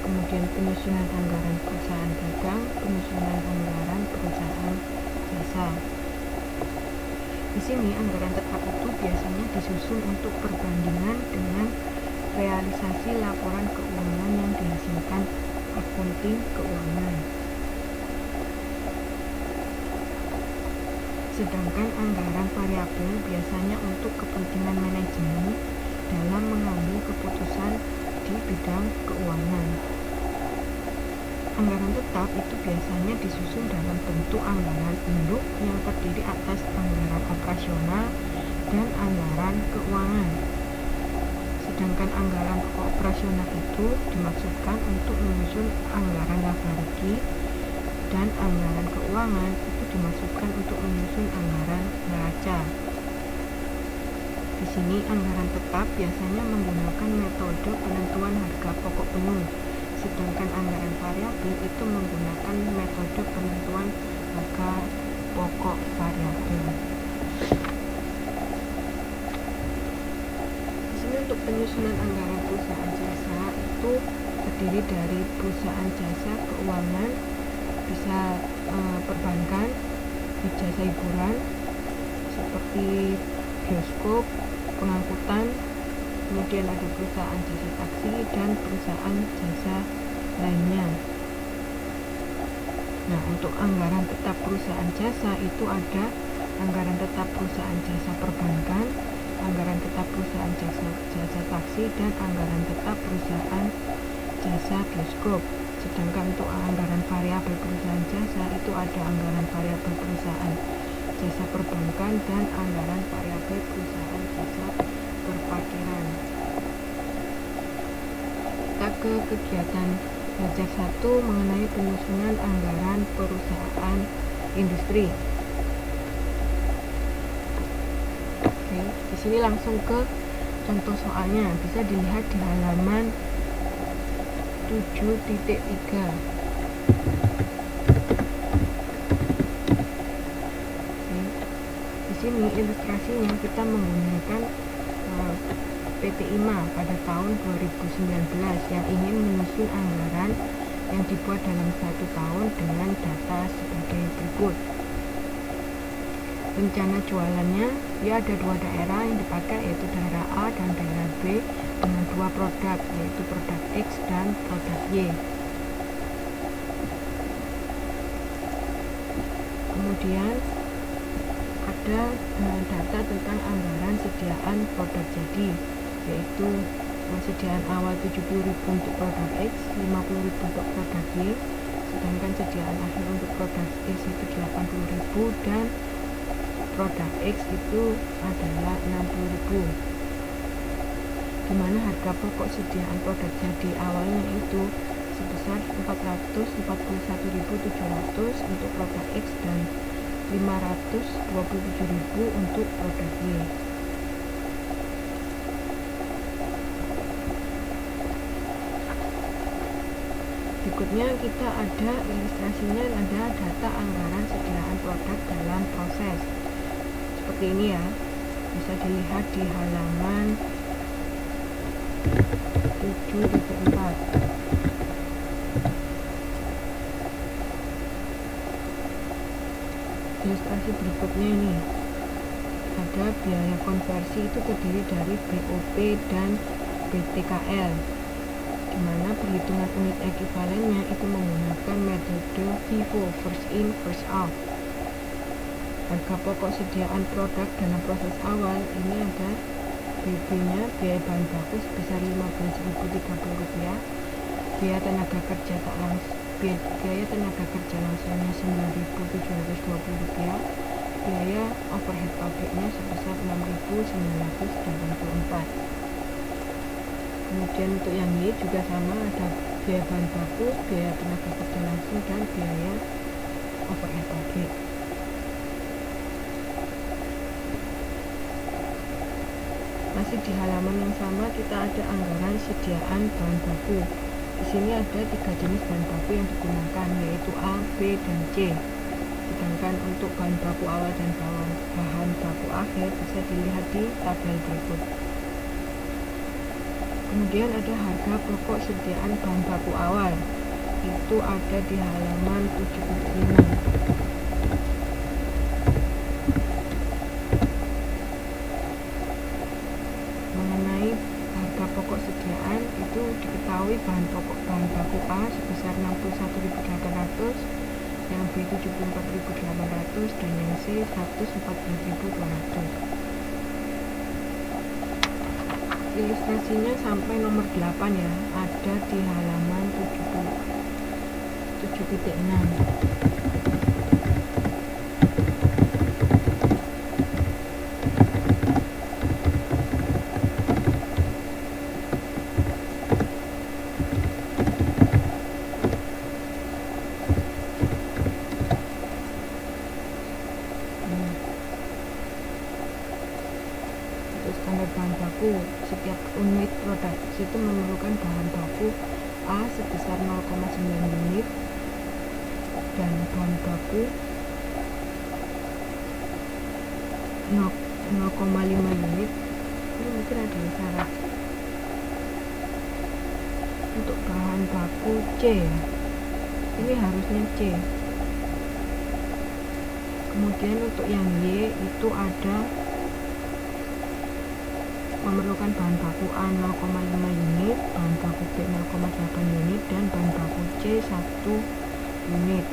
kemudian penyusunan anggaran perusahaan dagang, penyusunan anggaran perusahaan jasa. Di sini anggaran tetap itu biasanya disusun untuk perbandingan dengan realisasi laporan keuangan yang dihasilkan akunting keuangan. Sedangkan anggaran variabel biasanya untuk kepentingan manajemen dalam mengambil keputusan di bidang keuangan. Anggaran tetap itu biasanya disusun dalam bentuk anggaran induk yang terdiri atas anggaran operasional dan anggaran keuangan. Sedangkan anggaran operasional itu dimaksudkan untuk menyusun anggaran laba rugi, dan anggaran keuangan itu dimaksudkan untuk menyusun anggaran neraca. Di sini anggaran tetap biasanya menggunakan metode penentuan harga pokok penuh, sedangkan anggaran variabel itu menggunakan metode penentuan harga pokok variabel. Di sini untuk penyusunan anggaran perusahaan jasa itu terdiri dari perusahaan jasa keuangan, bisa perbankan, jasa hiburan seperti bioskop, pengangkutan, kemudian ada perusahaan jasa taksi dan perusahaan jasa lainnya. Nah, untuk anggaran tetap perusahaan jasa itu ada anggaran tetap perusahaan jasa perbankan, anggaran tetap perusahaan jasa taksi, dan anggaran tetap perusahaan jasa bioskop. Sedangkan untuk anggaran variabel perusahaan jasa itu ada anggaran variabel perusahaan jasa perbankan dan anggaran variabel perusahaan jasa perparkiran. Kita ke kegiatan belajar 1 mengenai penyusunan anggaran perusahaan industri. Oke, di sini langsung ke contoh soalnya, bisa dilihat di halaman 7.3. Di sini ilustrasinya kita menggunakan PT IMA pada tahun 2019 yang ingin menyusun anggaran yang dibuat dalam 1 tahun dengan data sebagai berikut. Rencana jualannya, ya ada 2 daerah yang dipakai, yaitu daerah A dan daerah B, dengan 2 produk, yaitu produk X dan produk Y. Kemudian ada data tentang anggaran sediaan produk jadi, yaitu sediaan awal 70.000 untuk produk X, 50.000 untuk produk Y, sedangkan sediaan akhir untuk produk X itu 80.000 dan produk X itu adalah 60.000. Di mana harga pokok sediaan produk jadi awalnya itu sebesar 441.700 untuk produk X dan 527.000 untuk produk Y. Berikutnya kita ada ilustrasinya, ada data anggaran sediaan produk dalam proses. Seperti ini ya, bisa dilihat di halaman 7.4. Ilustrasi berikutnya ini ada biaya konversi itu terdiri dari BOP dan BTKL, di mana perhitungan unit ekuivalennya itu menggunakan metode FIFO, first in first out. Harga pokok sediaan produk dalam proses awal ini ada BB-nya, biaya bahan baku sebesar Rp15.030, biaya tenaga kerja langsungnya Rp9.720, biaya overhead pabriknya sebesar Rp6.984. Kemudian untuk yang Y juga sama, ada biaya bahan baku, biaya tenaga kerja langsung, dan biaya overhead pabrik. Masih di halaman yang sama kita ada anggaran sediaan bahan baku. Di sini ada 3 jenis bahan baku yang digunakan, yaitu A, B, dan C. Sedangkan untuk bahan baku awal dan bahan baku akhir bisa dilihat di tabel berikut. Kemudian ada harga pokok sediaan bahan baku awal, itu ada di halaman 75. Mengenai harga pokok sediaan, itu diketahui bahan pokok bahan baku A sebesar 61.800, yang B 74.800, dan yang C 140.200. Ilustrasinya sampai nomor 8 ya, ada di halaman 7.6. Standar bahan baku, setiap unit produk itu memerlukan bahan baku A sebesar 0,9 unit dan bahan baku 0,5 unit. Ini mungkin ada syarat. Untuk bahan baku C ya, ini harusnya C. Kemudian untuk yang Y itu ada memerlukan bahan baku A 0,5 unit, bahan baku B 0,8 unit, dan bahan baku C 1 unit.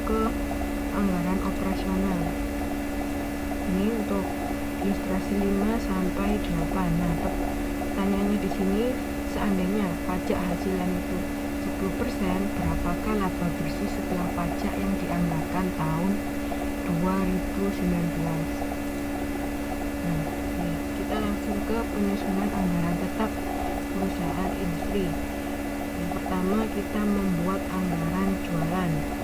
Ke anggaran operasional. Ini untuk ilustrasi 5 sampai 8. Nah, pertanyaannya di sini, seandainya pajak hasilan itu 10%, berapakah laba bersih setelah pajak yang dianggarkan tahun 2019? Nah, kita langsung ke penyusunan anggaran tetap perusahaan industri. Yang pertama, kita membuat anggaran jualan.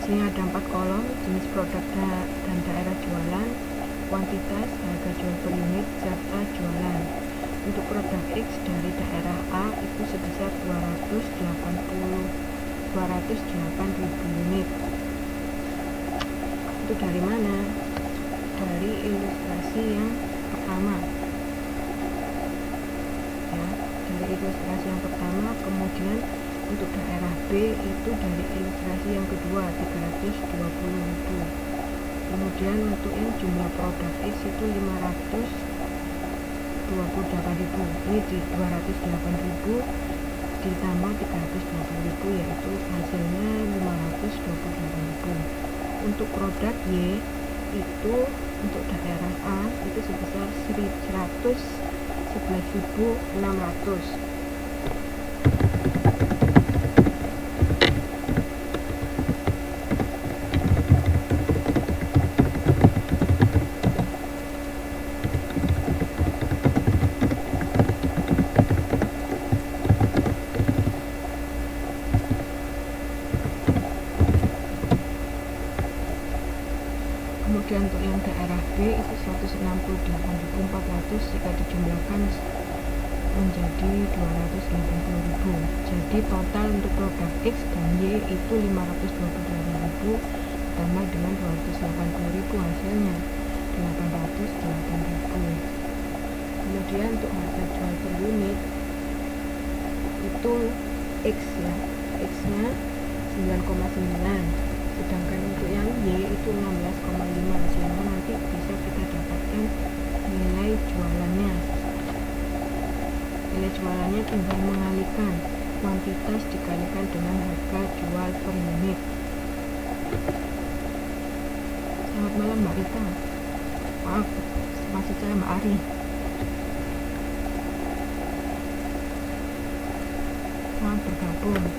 Ini ada 4 kolom: jenis produk dan daerah jualan, kuantitas, harga jual per unit, serta jualan. Untuk produk X dari daerah A itu sebesar 208.000 unit. Itu dari mana? Dari ilustrasi yang pertama. Ya, dari ilustrasi yang pertama. Kemudian untuk daerah B itu dari ilustrasi yang kedua 320.000. Kemudian untuk yang jumlah produk X itu 528.000. Ini di 208.000 ditambah 320.000, yaitu hasilnya 528.000. Untuk produk Y itu untuk daerah A itu sebesar 111.600. Kemudian untuk yang daerah B itu 168.400 jika dijumlahkan menjadi 280.000. Jadi total untuk produk X dan Y itu 528.000 tambah dengan 280.000, hasilnya 808.000. Kemudian untuk harga jual per unit itu X ya, X nya 9,9, sedangkan untuk yang Y itu 16,5, sehingga nanti bisa kita dapatkan nilai jualannya. Nilai jualannya tinggal mengalihkan kuantitas dikalikan dengan harga jual per unit. Selamat malam Mbak Rita. Maaf, maksud saya Mbak Ari. Selamat bergabung.